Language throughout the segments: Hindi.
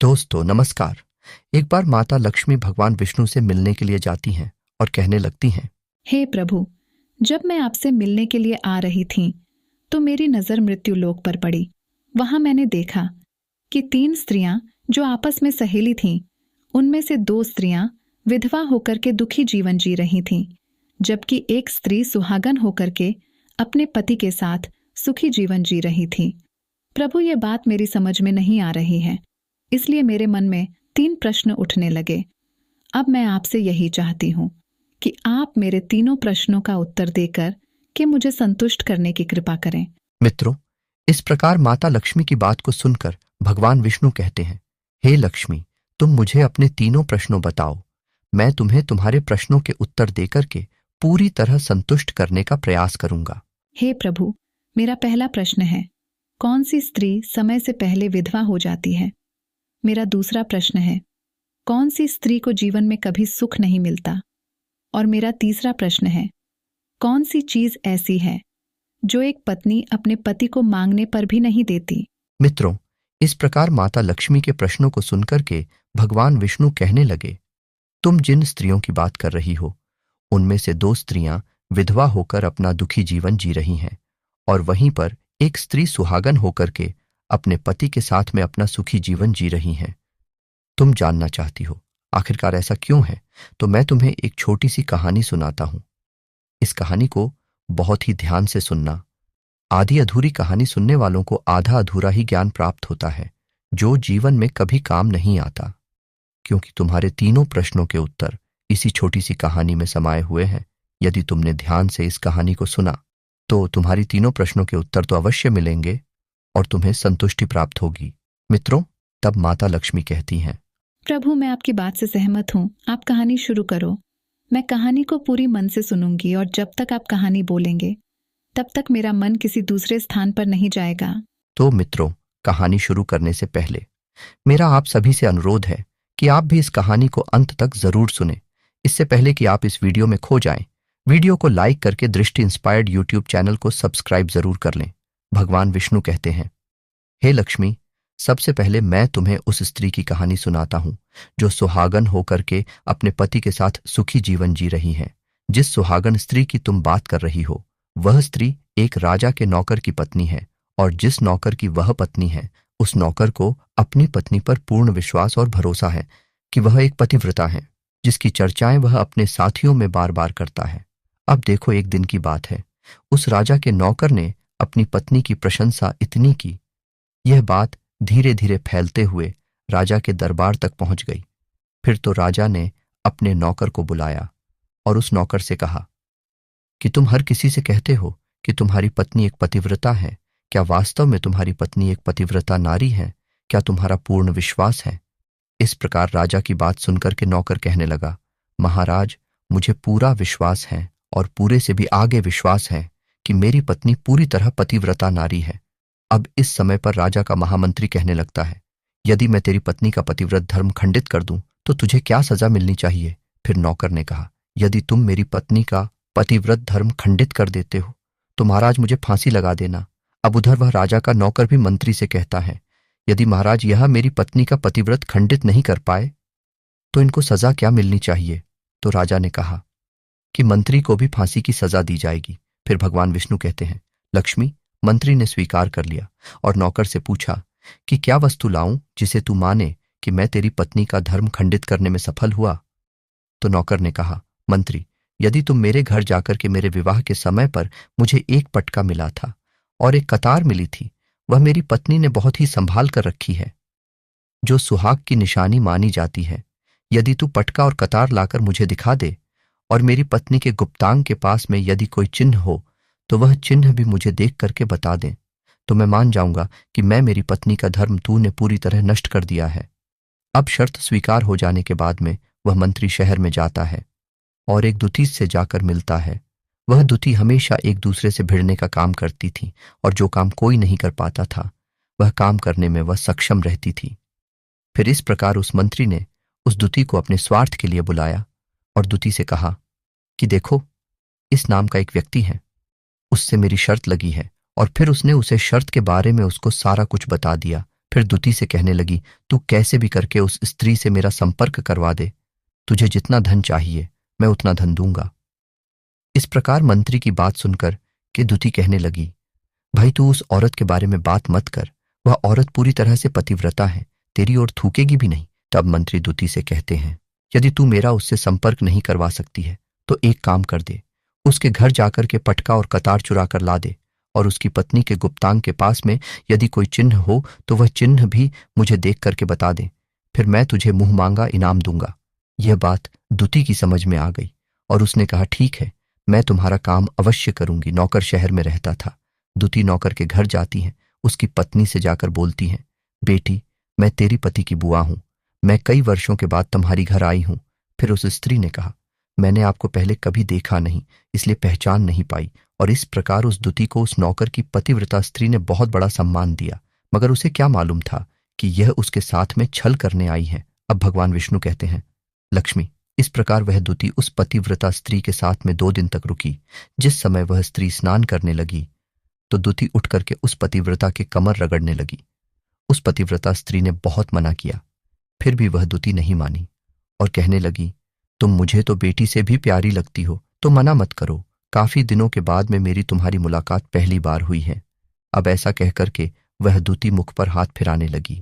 दोस्तों नमस्कार। एक बार माता लक्ष्मी भगवान विष्णु से मिलने के लिए जाती हैं और कहने लगती हैं, हे प्रभु, जब मैं आपसे मिलने के लिए आ रही थी तो मेरी नजर मृत्युलोक पर पड़ी। वहां मैंने देखा कि 3 स्त्रियां जो आपस में सहेली थीं, उनमें से 2 स्त्रियां विधवा होकर के दुखी जीवन जी रही थीं, जबकि एक स्त्री सुहागन होकर के अपने पति के साथ सुखी जीवन जी रही थी। प्रभु, ये बात मेरी समझ में नहीं आ रही है, इसलिए मेरे मन में 3 प्रश्न उठने लगे। अब मैं आपसे यही चाहती हूँ कि आप मेरे तीनों प्रश्नों का उत्तर देकर कि मुझे संतुष्ट करने की कृपा करें। मित्रों, इस प्रकार माता लक्ष्मी की बात को सुनकर भगवान विष्णु कहते हैं, हे लक्ष्मी, तुम मुझे अपने तीनों प्रश्नों बताओ। मैं तुम्हें तुम्हारे प्रश्नों के उत्तर देकर के पूरी तरह संतुष्ट करने का प्रयास करूंगा। हे प्रभु, मेरा पहला प्रश्न है, कौन सी स्त्री समय से पहले विधवा हो जाती है? मेरा दूसरा प्रश्न है, कौन सी स्त्री को जीवन में कभी सुख नहीं मिलता? और मेरा तीसरा प्रश्न है, कौन सी चीज ऐसी है जो एक पत्नी अपने पति को मांगने पर भी नहीं देती? मित्रों, इस प्रकार माता लक्ष्मी के प्रश्नों को सुनकर के भगवान विष्णु कहने लगे, तुम जिन स्त्रियों की बात कर रही हो, उनमें से 2 स्त्रियां विधवा होकर अपना दुखी जीवन जी रही हैं और वहीं पर एक स्त्री सुहागन होकर के अपने पति के साथ में अपना सुखी जीवन जी रही हैं। तुम जानना चाहती हो आखिरकार ऐसा क्यों है, तो मैं तुम्हें एक छोटी सी कहानी सुनाता हूं। इस कहानी को बहुत ही ध्यान से सुनना। आधी अधूरी कहानी सुनने वालों को आधा अधूरा ही ज्ञान प्राप्त होता है, जो जीवन में कभी काम नहीं आता, क्योंकि तुम्हारे तीनों प्रश्नों के उत्तर इसी छोटी सी कहानी में समाये हुए हैं। यदि तुमने ध्यान से इस कहानी को सुना तो तुम्हारी तीनों प्रश्नों के उत्तर तो अवश्य मिलेंगे और तुम्हें संतुष्टि प्राप्त होगी। मित्रों, तब माता लक्ष्मी कहती हैं, प्रभु, मैं आपकी बात से सहमत हूँ। आप कहानी शुरू करो। मैं कहानी को पूरी मन से सुनूंगी और जब तक आप कहानी बोलेंगे तब तक मेरा मन किसी दूसरे स्थान पर नहीं जाएगा। तो मित्रों, कहानी शुरू करने से पहले मेरा आप सभी से अनुरोध है कि आप भी इस कहानी को अंत तक जरूर सुने। इससे पहले कि आप इस वीडियो में खो जाएं, वीडियो को लाइक करके दृष्टि इंस्पायर्ड यूट्यूब चैनल को सब्सक्राइब जरूर कर लें। भगवान विष्णु कहते हैं, हे लक्ष्मी, सबसे पहले मैं तुम्हें उस स्त्री की कहानी सुनाता हूं जो सुहागन होकर के अपने पति के साथ सुखी जीवन जी रही है। जिस सुहागन स्त्री की तुम बात कर रही हो, वह स्त्री एक राजा के नौकर की पत्नी है और जिस नौकर की वह पत्नी है, उस नौकर को अपनी पत्नी पर पूर्ण विश्वास और भरोसा है कि वह एक पतिव्रता है, जिसकी चर्चाएं वह अपने साथियों में बार बार करता है। अब देखो, एक दिन की बात है, उस राजा के नौकर ने अपनी पत्नी की प्रशंसा इतनी की, यह बात धीरे धीरे फैलते हुए राजा के दरबार तक पहुंच गई। फिर तो राजा ने अपने नौकर को बुलाया और उस नौकर से कहा कि तुम हर किसी से कहते हो कि तुम्हारी पत्नी एक पतिव्रता है। क्या वास्तव में तुम्हारी पत्नी एक पतिव्रता नारी है? क्या तुम्हारा पूर्ण विश्वास है? इस प्रकार राजा की बात सुनकर के नौकर कहने लगा, महाराज, मुझे पूरा विश्वास है और पूरे से भी आगे विश्वास है कि मेरी पत्नी पूरी तरह पतिव्रता नारी है। अब इस समय पर राजा का महामंत्री कहने लगता है, यदि मैं तेरी पत्नी का पतिव्रत धर्म खंडित कर दूं तो तुझे क्या सजा मिलनी चाहिए? फिर नौकर ने कहा, यदि तुम मेरी पत्नी का पतिव्रत धर्म खंडित कर देते हो तो महाराज मुझे फांसी लगा देना। अब उधर वह राजा का नौकर भी मंत्री से कहता है, यदि महाराज यह मेरी पत्नी का पतिव्रत खंडित नहीं कर पाए तो इनको सजा क्या मिलनी चाहिए? तो राजा ने कहा कि मंत्री को भी फांसी की सजा दी जाएगी। फिर भगवान विष्णु कहते हैं, लक्ष्मी, मंत्री ने स्वीकार कर लिया और नौकर से पूछा कि क्या वस्तु लाऊं जिसे तू माने कि मैं तेरी पत्नी का धर्म खंडित करने में सफल हुआ? तो नौकर ने कहा, मंत्री, यदि तुम मेरे घर जाकर के मेरे विवाह के समय पर मुझे एक पटका मिला था और एक कतार मिली थी, वह मेरी पत्नी ने बहुत ही संभाल कर रखी है, जो सुहाग की निशानी मानी जाती है। यदि तू पटका और कतार लाकर मुझे दिखा दे और मेरी पत्नी के गुप्तांग के पास में यदि कोई चिन्ह हो तो वह चिन्ह भी मुझे देख करके बता दें, तो मैं मान जाऊंगा कि मैं मेरी पत्नी का धर्म तूने पूरी तरह नष्ट कर दिया है। अब शर्त स्वीकार हो जाने के बाद में वह मंत्री शहर में जाता है और एक दुती से जाकर मिलता है। वह दुती हमेशा एक दूसरे से भिड़ने का काम करती थी और जो काम कोई नहीं कर पाता था, वह काम करने में वह सक्षम रहती थी। फिर इस प्रकार उस मंत्री ने उस दुती को अपने स्वार्थ के लिए बुलाया और दुती से कहा कि देखो, इस नाम का एक व्यक्ति है, उससे मेरी शर्त लगी है। और फिर उसने उसे शर्त के बारे में उसको सारा कुछ बता दिया। फिर दुती से कहने लगी, तू कैसे भी करके उस स्त्री से मेरा संपर्क करवा दे। तुझे जितना धन चाहिए मैं उतना धन दूंगा। इस प्रकार मंत्री की बात सुनकर के दुती कहने लगी, भाई तू उस औरत के बारे में बात मत कर, वह औरत पूरी तरह से पतिव्रता है, तेरी ओर थूकेगी भी नहीं। तब मंत्री दुती से कहते हैं, यदि तू मेरा उससे संपर्क नहीं करवा सकती है तो एक काम कर दे, उसके घर जाकर के पटका और कतार चुरा कर ला दे, और उसकी पत्नी के गुप्तांग के पास में यदि कोई चिन्ह हो तो वह चिन्ह भी मुझे देख करके बता दे, फिर मैं तुझे मुंह मांगा इनाम दूंगा। यह बात दुती की समझ में आ गई और उसने कहा, ठीक है, मैं तुम्हारा काम अवश्य करूंगी। नौकर शहर में रहता था। दुती नौकर के घर जाती हैं, उसकी पत्नी से जाकर बोलती हैं, बेटी मैं तेरी पति की बुआ हूं, मैं कई वर्षों के बाद तुम्हारी घर आई हूं। फिर उस स्त्री ने कहा, मैंने आपको पहले कभी देखा नहीं, इसलिए पहचान नहीं पाई। और इस प्रकार उस दुती को उस नौकर की पतिव्रता स्त्री ने बहुत बड़ा सम्मान दिया, मगर उसे क्या मालूम था कि यह उसके साथ में छल करने आई है। अब भगवान विष्णु कहते हैं, लक्ष्मी, इस प्रकार वह दुती उस पतिव्रता स्त्री के साथ में 2 दिन तक रुकी। जिस समय वह स्त्री स्नान करने लगी तो दुती उठ करके उस पतिव्रता के कमर रगड़ने लगी। उस पतिव्रता स्त्री ने बहुत मना किया, फिर भी वह दुती नहीं मानी और कहने लगी, तुम मुझे तो बेटी से भी प्यारी लगती हो, तो मना मत करो। काफी दिनों के बाद में मेरी तुम्हारी मुलाकात पहली बार हुई है। अब ऐसा कह करके वह दुती मुख पर हाथ फिराने लगी।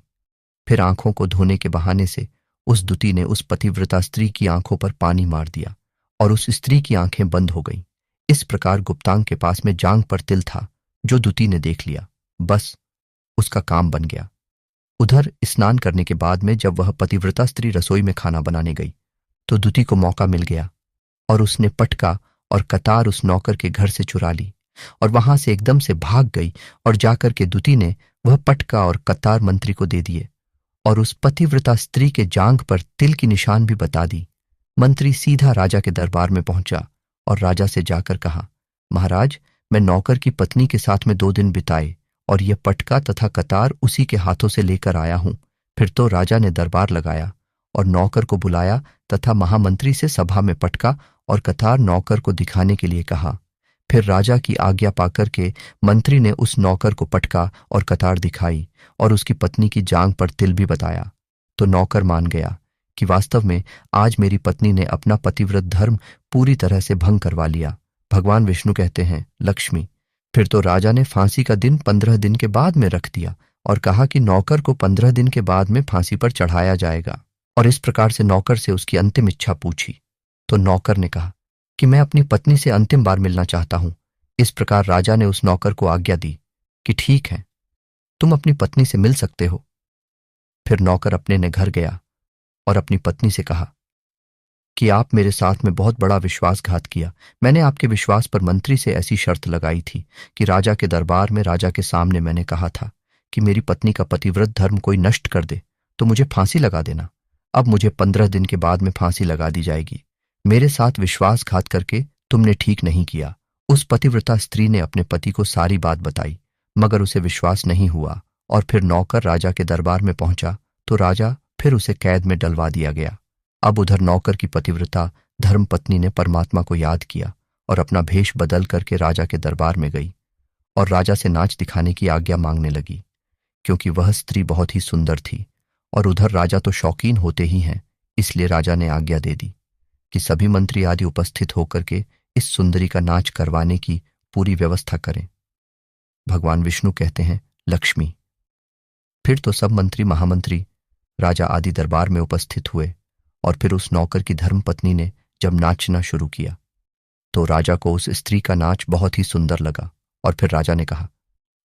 फिर आंखों को धोने के बहाने से उस दुती ने उस पतिव्रता स्त्री की आंखों पर पानी मार दिया और उस स्त्री की आंखें बंद हो गईं। इस प्रकार गुप्तांग के पास में जांग पर तिल था, जो दुती ने देख लिया। बस उसका काम बन गया। उधर स्नान करने के बाद में जब वह पतिव्रता स्त्री रसोई में खाना बनाने गई तो दुती को मौका मिल गया और उसने पटका और कतार उस नौकर के घर से चुरा ली और वहां से एकदम से भाग गई और जाकर के दुती ने वह पटका और कतार मंत्री को दे दिए और उस पतिव्रता स्त्री के जांघ पर तिल की निशान भी बता दी। मंत्री सीधा राजा के दरबार में पहुंचा और राजा से जाकर कहा, महाराज, मैं नौकर की पत्नी के साथ में 2 दिन बिताए और यह पटका तथा कतार उसी के हाथों से लेकर आया हूं। फिर तो राजा ने दरबार लगाया और नौकर को बुलाया तथा महामंत्री से सभा में पटका और कतार नौकर को दिखाने के लिए कहा। फिर राजा की आज्ञा पाकर के मंत्री ने उस नौकर को पटका और कतार दिखाई और उसकी पत्नी की जांघ पर तिल भी बताया। तो नौकर मान गया कि वास्तव में आज मेरी पत्नी ने अपना पतिव्रत धर्म पूरी तरह से भंग करवा लिया। भगवान विष्णु कहते हैं, लक्ष्मी, फिर तो राजा ने फांसी का दिन 15 दिन के बाद में रख दिया और कहा कि नौकर को 15 दिन के बाद में फांसी पर चढ़ाया जाएगा। और इस प्रकार से नौकर से उसकी अंतिम इच्छा पूछी तो नौकर ने कहा कि मैं अपनी पत्नी से अंतिम बार मिलना चाहता हूं। इस प्रकार राजा ने उस नौकर को आज्ञा दी कि ठीक है, तुम अपनी पत्नी से मिल सकते हो। फिर नौकर अपने ने घर गया और अपनी पत्नी से कहा कि आप मेरे साथ में बहुत बड़ा विश्वासघात किया। मैंने आपके विश्वास पर मंत्री से ऐसी शर्त लगाई थी कि राजा के दरबार में राजा के सामने मैंने कहा था कि मेरी पत्नी का पतिव्रत धर्म कोई नष्ट कर दे तो मुझे फांसी लगा देना। अब मुझे 15 दिन के बाद में फांसी लगा दी जाएगी। मेरे साथ विश्वासघात करके तुमने ठीक नहीं किया। उस पतिव्रता स्त्री ने अपने पति को सारी बात बताई, मगर उसे विश्वास नहीं हुआ और फिर नौकर राजा के दरबार में पहुंचा तो राजा फिर उसे कैद में डलवा दिया गया। अब उधर नौकर की पतिव्रता धर्म पत्नी ने परमात्मा को याद किया और अपना भेष बदल करके राजा के दरबार में गई और राजा से नाच दिखाने की आज्ञा मांगने लगी, क्योंकि वह स्त्री बहुत ही सुंदर थी। और उधर राजा तो शौकीन होते ही हैं, इसलिए राजा ने आज्ञा दे दी कि सभी मंत्री आदि उपस्थित होकर के इस सुंदरी का नाच करवाने की पूरी व्यवस्था करें। भगवान विष्णु कहते हैं, लक्ष्मी, फिर तो सब मंत्री महामंत्री राजा आदि दरबार में उपस्थित हुए और फिर उस नौकर की धर्म पत्नी ने जब नाचना शुरू किया तो राजा को उस स्त्री का नाच बहुत ही सुंदर लगा और फिर राजा ने कहा,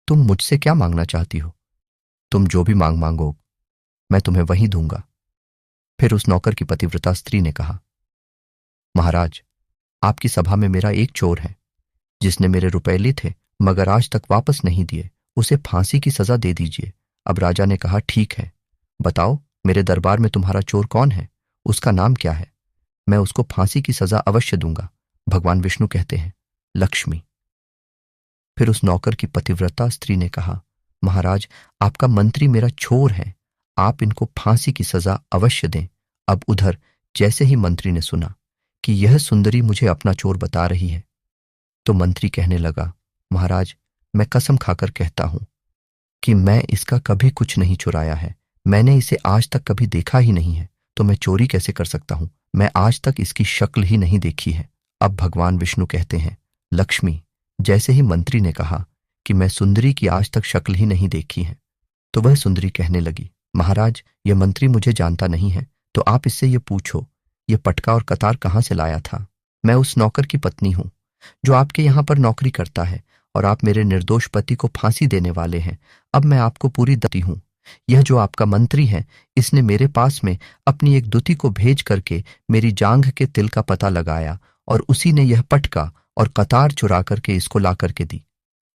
तुम मुझसे क्या मांगना चाहती हो? तुम जो भी मांगो मैं तुम्हें वही दूंगा। फिर उस नौकर की पतिव्रता स्त्री ने कहा, महाराज, आपकी सभा में मेरा एक चोर है जिसने मेरे रुपए लिए थे मगर आज तक वापस नहीं दिए, उसे फांसी की सजा दे दीजिए। अब राजा ने कहा, ठीक है, बताओ मेरे दरबार में तुम्हारा चोर कौन है, उसका नाम क्या है? मैं उसको फांसी की सजा अवश्य दूंगा। भगवान विष्णु कहते हैं, लक्ष्मी। फिर उस नौकर की पतिव्रता स्त्री ने कहा, महाराज, आपका मंत्री मेरा चोर है, आप इनको फांसी की सजा अवश्य दें। अब उधर जैसे ही मंत्री ने सुना कि यह सुंदरी मुझे अपना चोर बता रही है तो मंत्री कहने लगा, महाराज, मैं कसम खाकर कहता हूं कि मैं इसका कभी कुछ नहीं चुराया है, मैंने इसे आज तक कभी देखा ही नहीं है, तो मैं चोरी कैसे कर सकता हूं? मैं आज तक इसकी शक्ल ही नहीं देखी है। अब भगवान विष्णु कहते हैं, लक्ष्मी, जैसे ही मंत्री ने कहा कि मैं सुंदरी की आज तक शक्ल ही नहीं देखी है, तो वह सुंदरी कहने लगी, महाराज, यह मंत्री मुझे जानता नहीं है, तो आप इससे ये पूछो, ये पटका और कतार कहाँ से लाया था? मैं उस नौकर की पत्नी हूं जो आपके यहां पर नौकरी करता है, और आप मेरे निर्दोष पति को फांसी देने वाले हैं। अब मैं आपको पूरी दती हूं। यह जो आपका मंत्री है, इसने मेरे पास में अपनी एक दूती को भेज करके मेरी जांघ के तिल का पता लगाया, और उसी ने यह पटका और कतार चुरा करके इसको ला करके दी।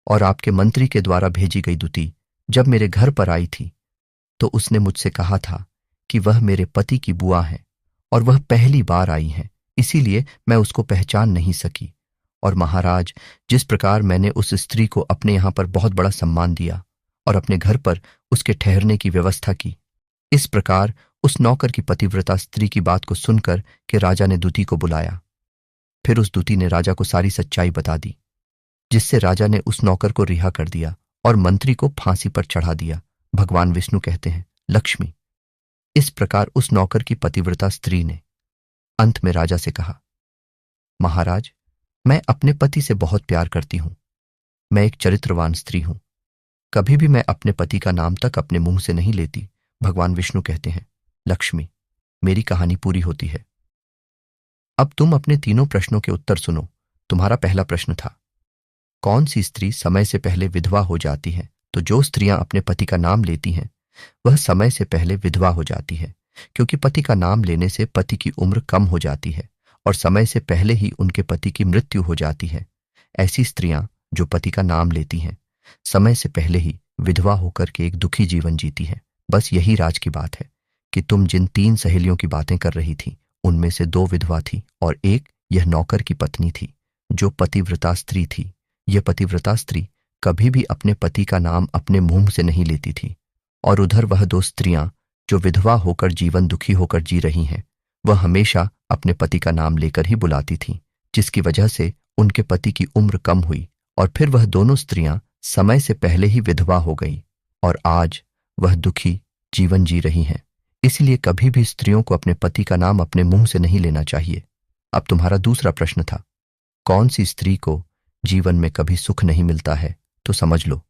और आपके मंत्री के द्वारा भेजी गई दूती जब मेरे घर पर आई थी, तो उसने मुझसे कहा था कि वह मेरे पति की बुआ है, और वह पहली बार आई है, इसीलिए मैं उसको पहचान नहीं सकी। और महाराज, जिस प्रकार मैंने उस स्त्री को अपने यहां पर बहुत बड़ा सम्मान दिया और अपने घर पर उसके ठहरने की व्यवस्था की, इस प्रकार उस नौकर की पतिव्रता स्त्री की बात को सुनकर कि राजा ने दूती को बुलाया। फिर उस दूती ने राजा को सारी सच्चाई बता दी, जिससे राजा ने उस नौकर को रिहा कर दिया और मंत्री को फांसी पर चढ़ा दिया। भगवान विष्णु कहते हैं, लक्ष्मी, इस प्रकार उस नौकर की पतिव्रता स्त्री ने अंत में राजा से कहा, महाराज, मैं अपने पति से बहुत प्यार करती हूं। मैं एक चरित्रवान स्त्री हूं। कभी भी मैं अपने पति का नाम तक अपने मुंह से नहीं लेती। भगवान विष्णु कहते हैं, लक्ष्मी, मेरी कहानी पूरी होती है। अब तुम अपने तीनों प्रश्नों के उत्तर सुनो। तुम्हारा पहला प्रश्न था, कौन सी स्त्री समय से पहले विधवा हो जाती है? तो जो स्त्रियां अपने पति का नाम लेती हैं, वह समय से पहले विधवा हो जाती है, क्योंकि पति का नाम लेने से पति की उम्र कम हो जाती है और समय से पहले ही उनके पति की मृत्यु हो जाती है। ऐसी स्त्रियां जो पति का नाम लेती हैं, समय से पहले ही विधवा होकर के एक दुखी जीवन जीती हैं। बस यही राज की बात है कि तुम जिन 3 सहेलियों की बातें कर रही थी, उनमें से 2 विधवा थी और एक यह नौकर की पत्नी थी जो पतिव्रता स्त्री थी। यह पतिव्रता स्त्री कभी भी अपने पति का नाम अपने मुंह से नहीं लेती थी, और उधर वह 2 स्त्रियां जो विधवा होकर जीवन दुखी होकर जी रही हैं, वह हमेशा अपने पति का नाम लेकर ही बुलाती थीं, जिसकी वजह से उनके पति की उम्र कम हुई और फिर वह दोनों स्त्रियां समय से पहले ही विधवा हो गई और आज वह दुखी जीवन जी रही हैं। इसलिए कभी भी स्त्रियों को अपने पति का नाम अपने मुंह से नहीं लेना चाहिए। अब तुम्हारा दूसरा प्रश्न था, कौन सी स्त्री को जीवन में कभी सुख नहीं मिलता है? तो समझ लो,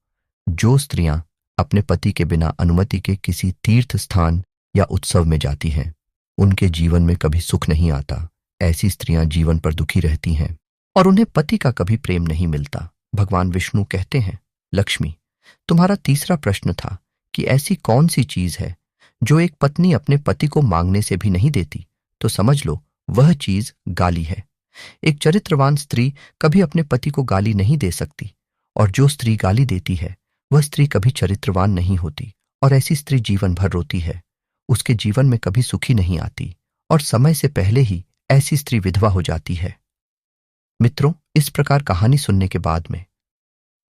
जो स्त्रियां अपने पति के बिना अनुमति के किसी तीर्थ स्थान या उत्सव में जाती हैं, उनके जीवन में कभी सुख नहीं आता। ऐसी स्त्रियां जीवन पर दुखी रहती हैं और उन्हें पति का कभी प्रेम नहीं मिलता। भगवान विष्णु कहते हैं, लक्ष्मी, तुम्हारा तीसरा प्रश्न था कि ऐसी कौन सी चीज है जो एक पत्नी अपने पति को मांगने से भी नहीं देती? तो समझ लो, वह चीज गाली है। एक चरित्रवान स्त्री कभी अपने पति को गाली नहीं दे सकती, और जो स्त्री गाली देती है वह स्त्री कभी चरित्रवान नहीं होती, और ऐसी स्त्री जीवन भर रोती है। उसके जीवन में कभी सुखी नहीं आती और समय से पहले ही ऐसी स्त्री विधवा हो जाती है। मित्रों, इस प्रकार कहानी सुनने के बाद में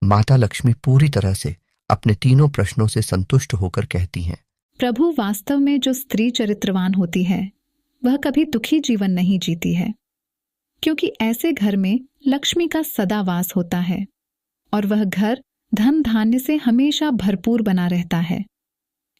माता लक्ष्मी पूरी तरह से अपने तीनों प्रश्नों से संतुष्ट होकर कहती हैं, प्रभु, वास्तव में जो स्त्री चरित्रवान होती है वह कभी दुखी जीवन नहीं जीती है, क्योंकि ऐसे घर में लक्ष्मी का सदा वास होता है और वह घर धन धान्य से हमेशा भरपूर बना रहता है।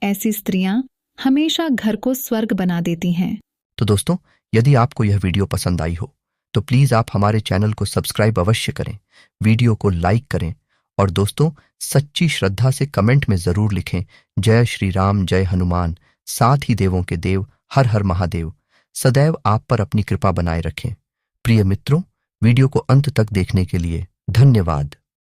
ऐसी स्त्रियां हमेशा घर को स्वर्ग बना देती हैं। तो दोस्तों, यदि आपको यह वीडियो पसंद आई हो तो प्लीज आप हमारे चैनल को सब्सक्राइब अवश्य करें, वीडियो को लाइक करें और दोस्तों, सच्ची श्रद्धा से कमेंट में जरूर लिखें, जय श्री राम, जय हनुमान, साथ ही देवों के देव, हर हर महादेव। सदैव आप पर अपनी कृपा बनाए रखें। प्रिय मित्रों, वीडियो को अंत तक देखने के लिए धन्यवाद।